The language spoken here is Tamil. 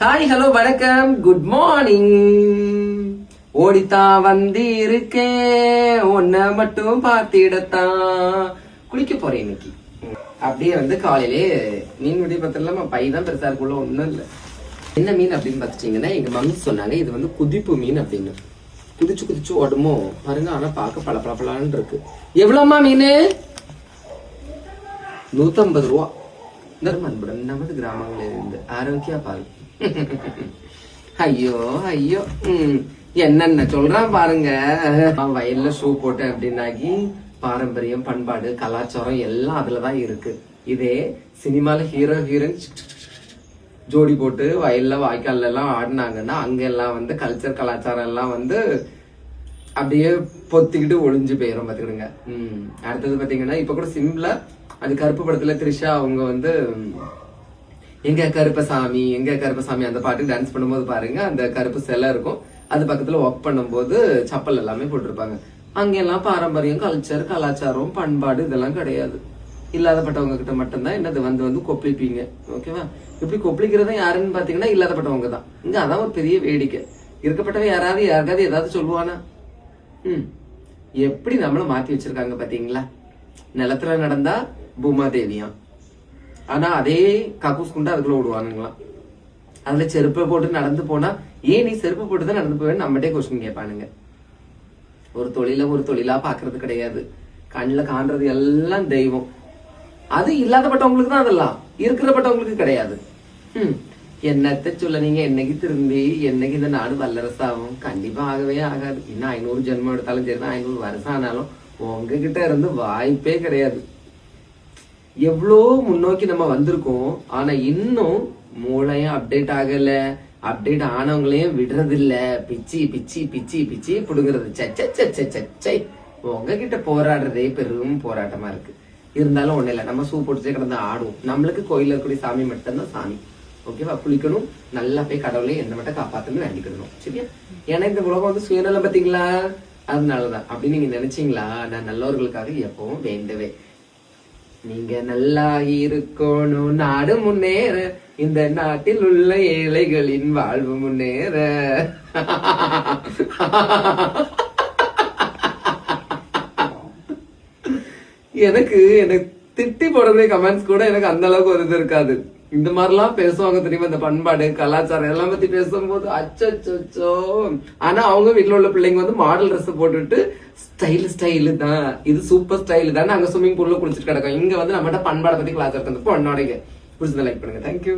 ஹாய் ஹலோ வணக்கம் குட் மார்னிங். ஓடித்தான் வந்து இருக்கேன் உன்னை மட்டும் பார்த்திடத்தான். குளிக்க போறேன் இன்னைக்கு. அப்படியே வந்து காலையிலே மீன் விடி பத்திரலாம பை தான் பெருசா இருக்குள்ள ஒண்ணும் இல்லை. என்ன மீன் அப்படின்னு பார்த்துட்டீங்கன்னா எங்க மம்மி சொன்னாங்க இது வந்து குதிப்பு மீன் அப்படின்னு. குதிச்சு குதிச்சு ஓடுமோ பாருங்க. ஆனா பார்க்க பளபளன்னு இருக்கு. எவ்வளவுமா மீன்? 150 ரூபா. அன்புடன் நமது கிராமங்களில் இருந்து ஆரோக்கியா பாரு. ஐயோ ஐயோ என்னென்ன சொல்றான் பாருங்க. வயல்ல ஷூ போட்டேன் அப்படின்னாக்கி பாரம்பரியம் பண்பாடு கலாச்சாரம் எல்லாம் அதுலதான் இருக்கு. இதே சினிமால ஹீரோ ஹீரோயின் ஜோடி போட்டு வயல்ல வாய்க்கால்ல எல்லாம் ஆடினாங்கன்னா அங்க எல்லாம் வந்து கல்ச்சர் கலாச்சாரம் எல்லாம் வந்து அப்படியே பொத்திக்கிட்டு ஒளிஞ்சு போயிரும் பாத்துக்கிடுங்க. அடுத்தது பாத்தீங்கன்னா இப்ப கூட சிம்பிளா அது கருப்பு படத்துல த்ரிஷா அவங்க வந்து எங்க கருப்பசாமி எங்க கருப்பசாமி அந்த பாட்டு டான்ஸ் பண்ணும்போது பாருங்க அந்த கருப்பு சிலை இருக்கும். அது பக்கத்துல ஒர்க் பண்ணும்போது சப்பல் எல்லாமே போட்டிருப்பாங்க. அங்கெல்லாம் பாரம்பரியம் கல்ச்சர் கலாச்சாரம் பண்பாடு இதெல்லாம் கிடையாது. இல்லாதப்பட்டவங்க கிட்ட மட்டும்தான் என்னது வந்து கொப்பளிப்பீங்க. ஓகேவா? இப்படி கொப்பளிக்கிறதா யாருன்னு பாத்தீங்கன்னா இல்லாதப்பட்டவங்க தான். இங்க அதான் ஒரு பெரிய வேடிக்கை. இருக்கப்பட்டவங்க யாருக்காவது ஏதாவது சொல்லுவானா? எப்படி நம்மள மாத்தி வச்சிருக்காங்க பாத்தீங்களா? நிலத்துல நடந்தா பூமாதேவியா, ஆனா அதே கக்கூஸ் குண்டா அதுக்குள்ள விடுவானுங்களாம். அதுல செருப்பை போட்டு நடந்து போனா ஏன் நீ செருப்பு போட்டுதான் நடந்து போவேன்னு நம்மகிட்டே கொஸ்டின் கேட்பானுங்க. ஒரு தொழிலா பாக்குறது கிடையாது. கண்ணுல காண்றது எல்லாம் தெய்வம். அது இல்லாதப்பட்டவங்களுக்கு தான் அதெல்லாம், இருக்கிறப்பட்டவங்களுக்கு கிடையாது. என்னத்த சொல்ல நீங்க என்னைக்கு திரும்பி என்னைக்கு இந்த நாடு வல்லரசாகும்? கண்டிப்பா ஆகவே ஆகாது. இன்னும் 500 ஜென்மம் எடுத்தாலும் சரிதான், 500 வருஷம் ஆனாலும் உங்ககிட்ட இருந்து வாய்ப்பே கிடையாது. எவ்வளோ முன்னோக்கி நம்ம வந்திருக்கோம். ஆனா இன்னும் மூளையும் அப்டேட் ஆகல. அப்டேட் ஆனவங்களையும் விடுறது இல்ல. பிச்சி பிச்சி பிச்சி பிச்சி புடுங்கிறது. சச்சை உங்ககிட்ட போராடுறதே பெரும் போராட்டமா இருக்கு. இருந்தாலும் ஒண்ணு இல்ல, நம்ம சூ போட்டுச்சே கிடந்து ஆடுவோம். நம்மளுக்கு கோயில இருக்கக்கூடிய சாமி மட்டும்தான் சாமி. ஓகேவா? குளிக்கணும், நல்லா போய் கடவுளை என்ன மட்டும் காப்பாத்துன்னு வேண்டிக்கணும். சரியா? ஏன்னா இந்த உலகம் வந்து சுயநலம் பாத்தீங்களா? அதனாலதான் அப்படி நீங்க நினைச்சீங்களா? நான் நல்லவர்களுக்காக எப்பவும் வேண்டவே. நீங்க நல்லா இருக்கணும், நாடு முன்னேற, இந்த நாட்டில் உள்ள ஏழைகளின் வாழ்வு முன்னேற. எனக்கு திட்டி போடுறது கமெண்ட்ஸ் கூட எனக்கு அந்த அளவுக்கு ஒரு இது இருக்காது. இந்த மாதிரிலாம் பேசுவாங்க தெரியுமா? இந்த பண்பாடு கலாச்சாரம் எல்லாம் பத்தி பேசும்போது அச்சோ. ஆனா அவங்க வீட்டுல உள்ள பிள்ளைங்க வந்து மாடல் ட்ரெஸ் போட்டுட்டு ஸ்டைலு தான், இது சூப்பர் ஸ்டைல் தான், அங்க ஸ்விம்மிங் பூல்ல குளிச்சுட்டு கிடக்கும். இங்க வந்து நம்மகிட்ட பண்பாடை பத்தி கலாச்சாரத்தை பொண்ணோடைங்க. பிடிச்சதை லைக் பண்ணுங்க. தேங்க்யூ.